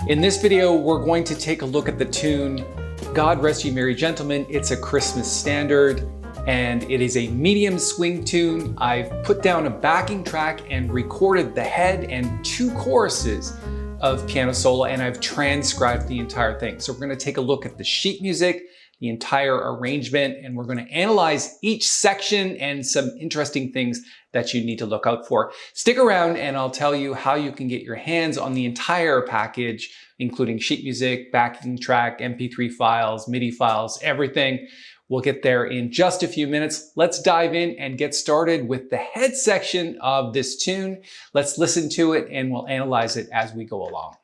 In this video, we're going to take a look at the tune God Rest You Merry Gentlemen. It's a Christmas standard and it is a medium swing tune. I've put down a backing track and recorded the head and 2 choruses of piano solo, and I've transcribed the entire thing. So we're going to take a look at the sheet music, the entire arrangement, and we're going to analyze each section and some interesting things that you need to look out for. Stick around and I'll tell you how you can get your hands on the entire package, including sheet music, backing track, MP3 files, MIDI files, everything. We'll get there in just a few minutes. Let's dive in and get started with the head section of this tune. Let's listen to it and we'll analyze it as we go along.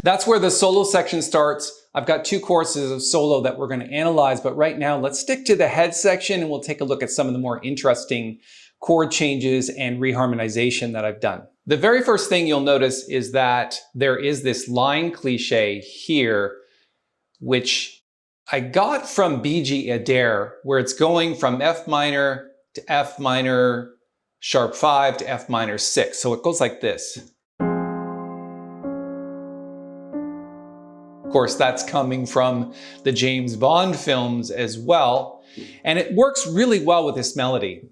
That's where the solo section starts. I've got 2 choruses of solo that we're going to analyze, but right now let's stick to the head section and we'll take a look at some of the more interesting chord changes and reharmonization that I've done. The very first thing you'll notice is that there is this line cliche here, which I got from B.G. Adair, where it's going from F minor to F minor sharp 5 to F minor 6. So it goes like this. Of course, that's coming from the James Bond films as well, and it works really well with this melody.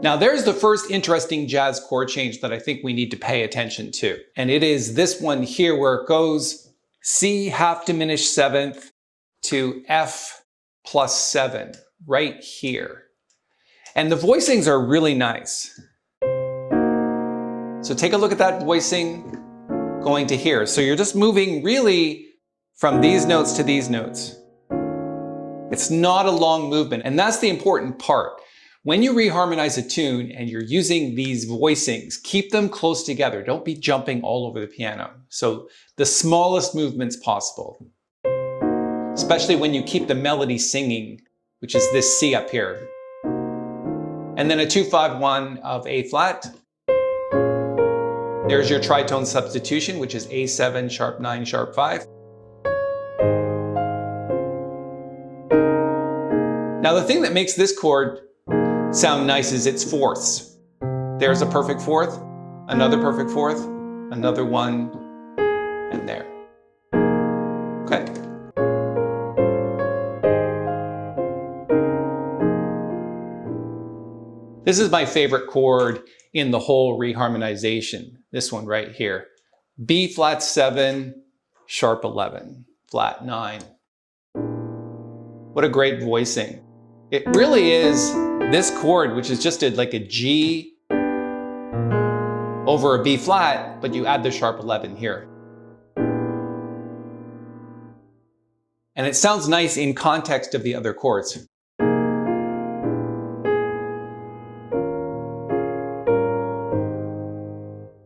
Now there's the first interesting jazz chord change that I think we need to pay attention to, and it is this one here where it goes C half diminished 7th to F plus 7, right here. And the voicings are really nice. So take a look at that voicing going to here. So you're just moving really from these notes to these notes. It's not a long movement, and that's the important part. When you reharmonize a tune and you're using these voicings, keep them close together. Don't be jumping all over the piano. So the smallest movements possible, especially when you keep the melody singing, which is this C up here. And then a 2-5-1 of A flat. There's your tritone substitution, which is A7 sharp 9 sharp 5. Now the thing that makes this chord sound nice is its fourths. There's a perfect fourth, another perfect fourth, another one, and there. Okay. This is my favorite chord in the whole reharmonization. This one right here. B flat 7, sharp 11, flat 9. What a great voicing. It really is this chord, which is just like a G over a B flat, but you add the sharp 11 here. And it sounds nice in context of the other chords.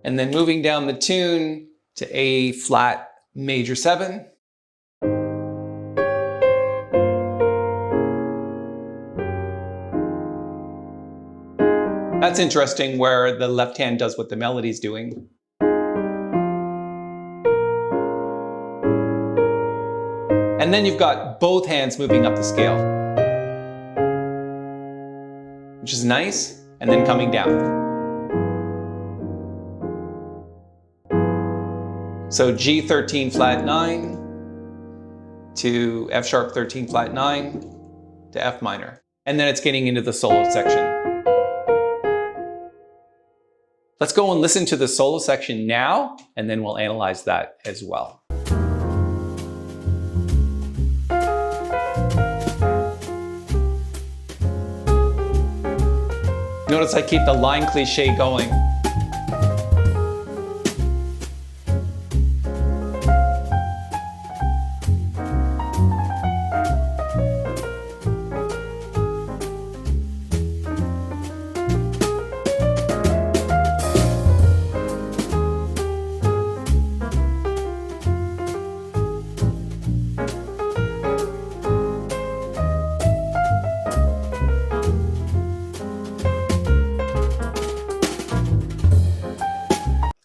And then moving down the tune to A flat major 7. That's interesting where the left hand does what the melody's doing. And then you've got both hands moving up the scale, which is nice, and then coming down. So G13 flat 9 to F sharp 13 flat 9 to F minor. And then it's getting into the solo section. Let's go and listen to the solo section now, and then we'll analyze that as well. Notice I keep the line cliche going.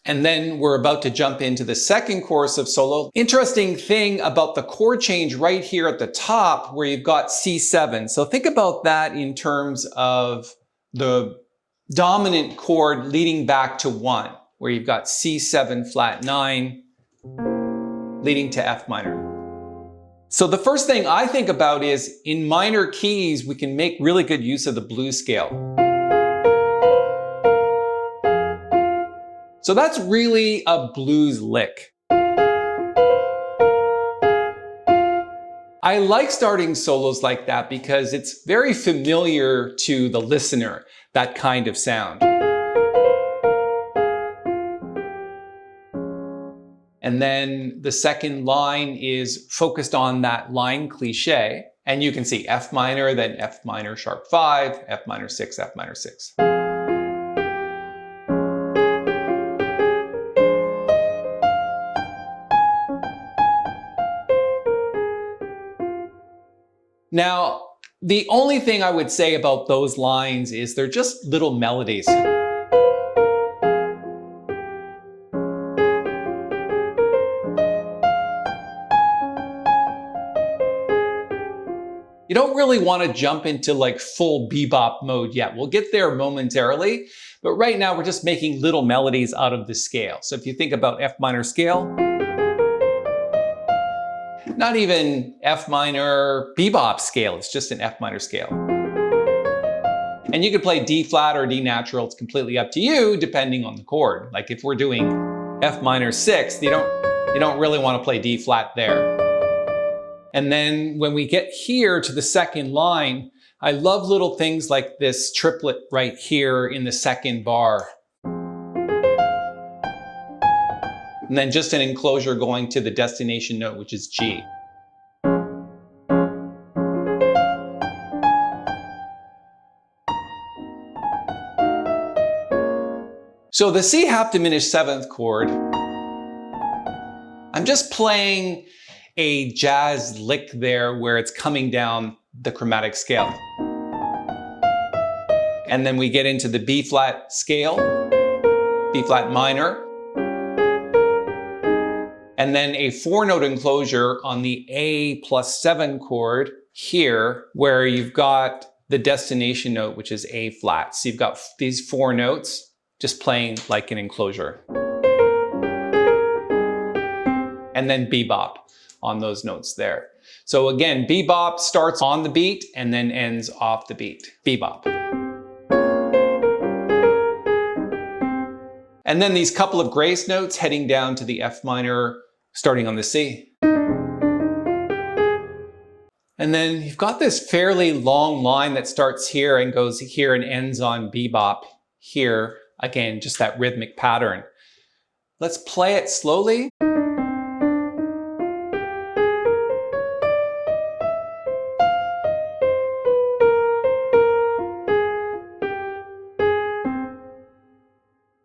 And then we're about to jump into the second chorus of solo. Interesting thing about the chord change right here at the top where you've got C7. So think about that in terms of the dominant chord leading back to 1, where you've got C7 flat 9 leading to F minor. So the first thing I think about is in minor keys, we can make really good use of the blues scale. So that's really a blues lick. I like starting solos like that because it's very familiar to the listener, that kind of sound. And then the second line is focused on that line cliche. And you can see F minor, then F minor sharp 5, F minor 6, F minor 6. Now, the only thing I would say about those lines is they're just little melodies. You don't really want to jump into like full bebop mode yet. We'll get there momentarily, but right now we're just making little melodies out of the scale. So if you think about F minor scale, not even F minor bebop scale, it's just an F minor scale. And you could play D flat or D natural, it's completely up to you depending on the chord. Like if we're doing F minor 6, you don't really want to play D flat there. And then when we get here to the second line, I love little things like this triplet right here in the second bar. And then just an enclosure going to the destination note, which is G. So the C half diminished 7th chord, I'm just playing a jazz lick there where it's coming down the chromatic scale. And then we get into the B flat scale, B flat minor, and then a 4-note enclosure on the A plus 7 chord here, where you've got the destination note, which is A flat. So you've got these 4 notes just playing like an enclosure. And then bebop on those notes there. So again, bebop starts on the beat and then ends off the beat. Bebop. And then these couple of grace notes heading down to the F minor, starting on the C. And then you've got this fairly long line that starts here and goes here and ends on bebop here. Again, just that rhythmic pattern. Let's play it slowly.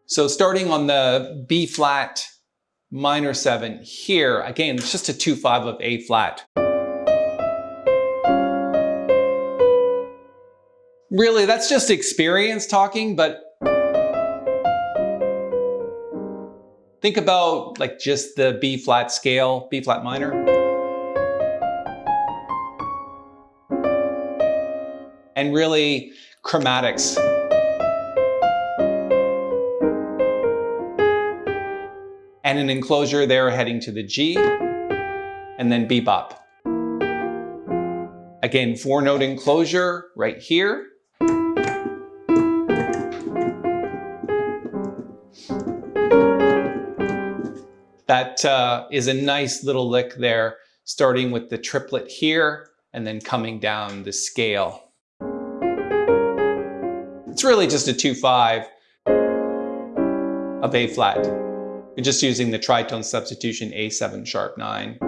So starting on the B flat minor 7 here, again, it's just a 2/5 of A flat. Really, that's just experience talking, but think about like just the B flat scale, B flat minor. And really chromatics. And an enclosure there heading to the G, and then bebop. Again, 4-note enclosure right here. That is a nice little lick there, starting with the triplet here, and then coming down the scale. It's really just a 2/5 of A flat. You're just using the tritone substitution A7 sharp 9.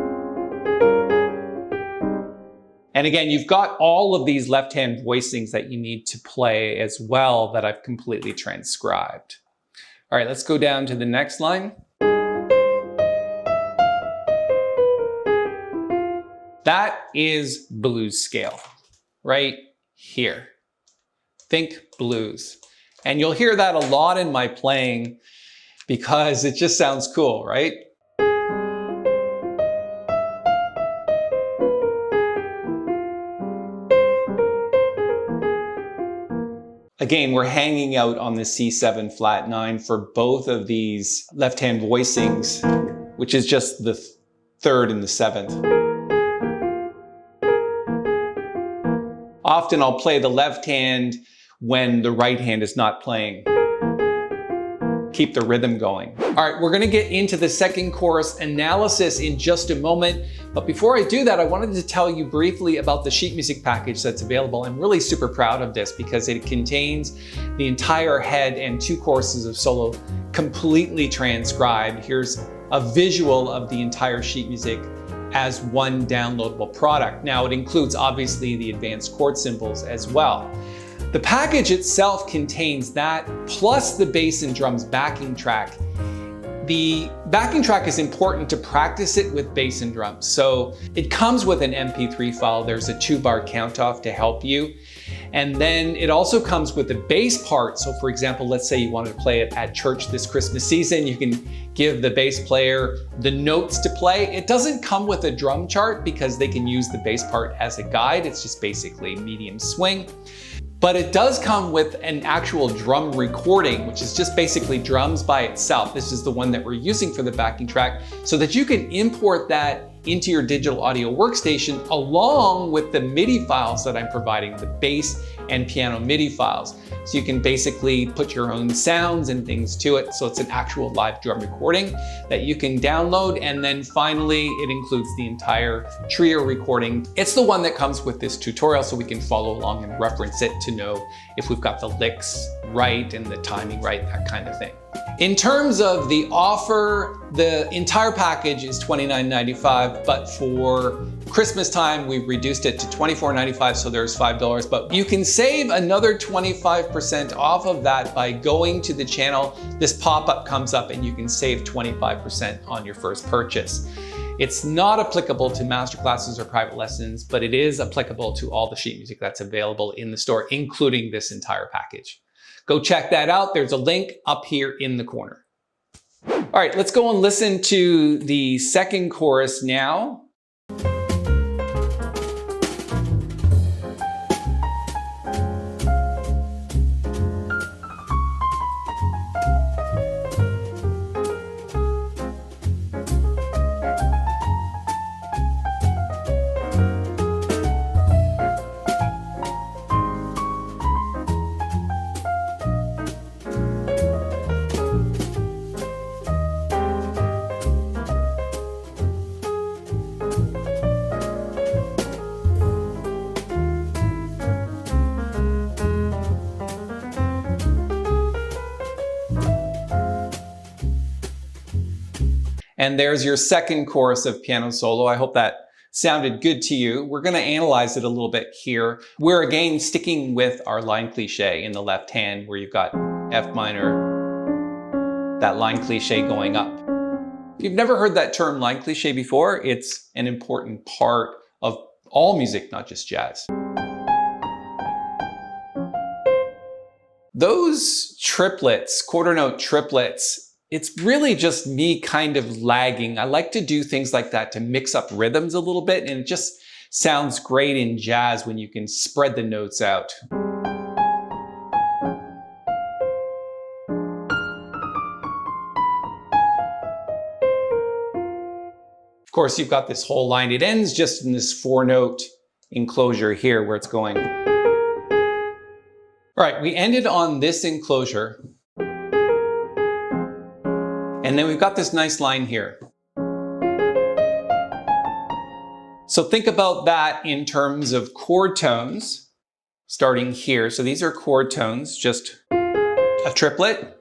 And again, you've got all of these left-hand voicings that you need to play as well that I've completely transcribed. All right, let's go down to the next line. That is blues scale, right here. Think blues. And you'll hear that a lot in my playing because it just sounds cool, right? Again, we're hanging out on the C7 flat 9 for both of these left-hand voicings, which is just the 3rd and the 7th. Often I'll play the left hand when the right hand is not playing. Keep the rhythm going. All right, we're gonna get into the second chorus analysis in just a moment. But before I do that, I wanted to tell you briefly about the sheet music package that's available. I'm really super proud of this because it contains the entire head and 2 choruses of solo completely transcribed. Here's a visual of the entire sheet music as one downloadable product. Now it includes obviously the advanced chord symbols as well. The package itself contains that plus the bass and drums backing track. The backing track is important to practice it with bass and drums. So it comes with an MP3 file. There's a 2-bar count off to help you. And then it also comes with the bass part. So for example, let's say you wanted to play it at church this Christmas season, you can give the bass player the notes to play. It doesn't come with a drum chart because they can use the bass part as a guide. It's just basically medium swing. But it does come with an actual drum recording, which is just basically drums by itself. This is the one that we're using for the backing track so that you can import that into your digital audio workstation along with the MIDI files that I'm providing, the bass and piano MIDI files. So you can basically put your own sounds and things to it. So it's an actual live drum recording that you can download. And then finally, it includes the entire trio recording. It's the one that comes with this tutorial so we can follow along and reference it to know if we've got the licks right and the timing right, that kind of thing. In terms of the offer, the entire package is $29.95, but for Christmas time, we've reduced it to $24.95, so there's $5. But you can save another 25% off of that by going to the channel. This pop-up comes up and you can save 25% on your first purchase. It's not applicable to masterclasses or private lessons, but it is applicable to all the sheet music that's available in the store, including this entire package. Go check that out. There's a link up here in the corner. All right, let's go and listen to the second chorus now. And there's your second chorus of piano solo. I hope that sounded good to you. We're going to analyze it a little bit here. We're again sticking with our line cliche in the left hand where you've got F minor, that line cliche going up. If you've never heard that term line cliche before, it's an important part of all music, not just jazz. Those triplets, quarter note triplets, it's really just me kind of lagging. I like to do things like that to mix up rhythms a little bit, and it just sounds great in jazz when you can spread the notes out. Of course, you've got this whole line. It ends just in this 4-note enclosure here where it's going. All right, we ended on this enclosure. And then we've got this nice line here. So think about that in terms of chord tones. starting here. So these are chord tones, just a triplet.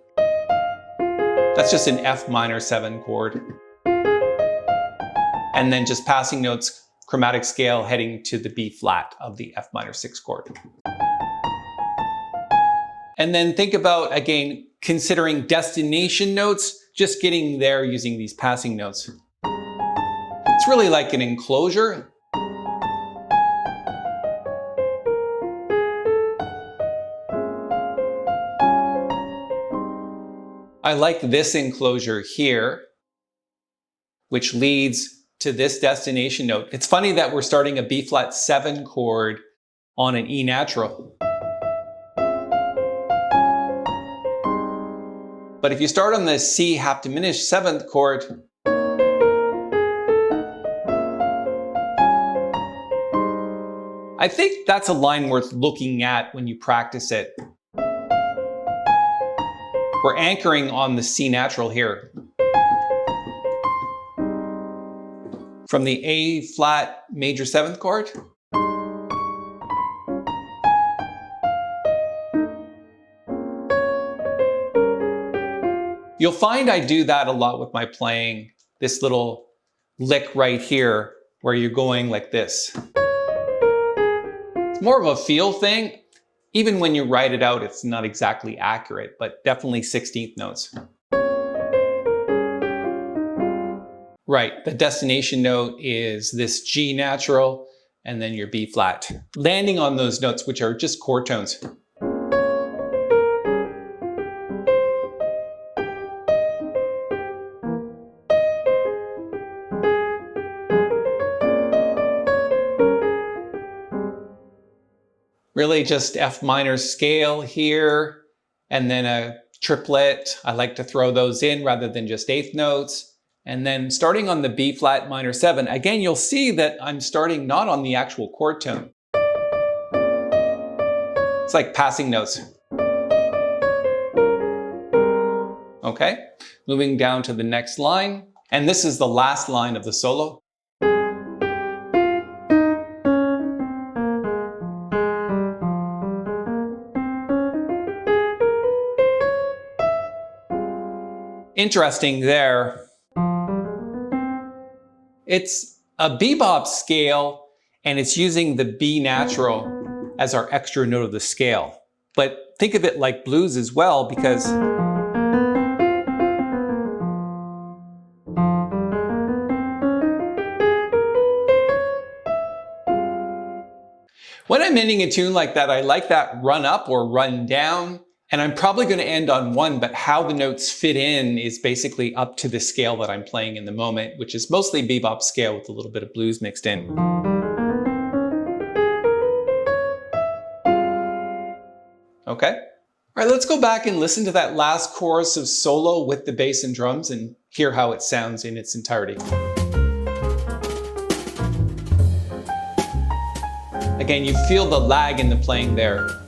That's just an F minor 7 chord. And then just passing notes, chromatic scale heading to the B flat of the F minor 6 chord. And then think about, again, considering destination notes, just getting there using these passing notes. It's really like an enclosure. I like this enclosure here, which leads to this destination note. It's funny that we're starting a B flat 7 chord on an E natural. But if you start on the C half diminished 7th chord, I think that's a line worth looking at when you practice it. We're anchoring on the C natural here. From the A flat major 7th chord. You'll find I do that a lot with my playing, this little lick right here where you're going like this. It's more of a feel thing. Even when you write it out, it's not exactly accurate, but definitely 16th notes. Right, the destination note is this G natural, and then your B flat. Landing on those notes, which are just chord tones. Really just F minor scale here, and then a triplet. I like to throw those in rather than just 8th notes. And then starting on the B flat minor 7, again, you'll see that I'm starting not on the actual chord tone. It's like passing notes. Okay, moving down to the next line. And this is the last line of the solo. Interesting there. It's a bebop scale, and it's using the B natural as our extra note of the scale. But think of it like blues as well, because when I'm ending a tune like that, I like that run up or run down. And I'm probably going to end on 1, but how the notes fit in is basically up to the scale that I'm playing in the moment, which is mostly bebop scale with a little bit of blues mixed in. Okay. All right, let's go back and listen to that last chorus of solo with the bass and drums and hear how it sounds in its entirety. Again, you feel the lag in the playing there.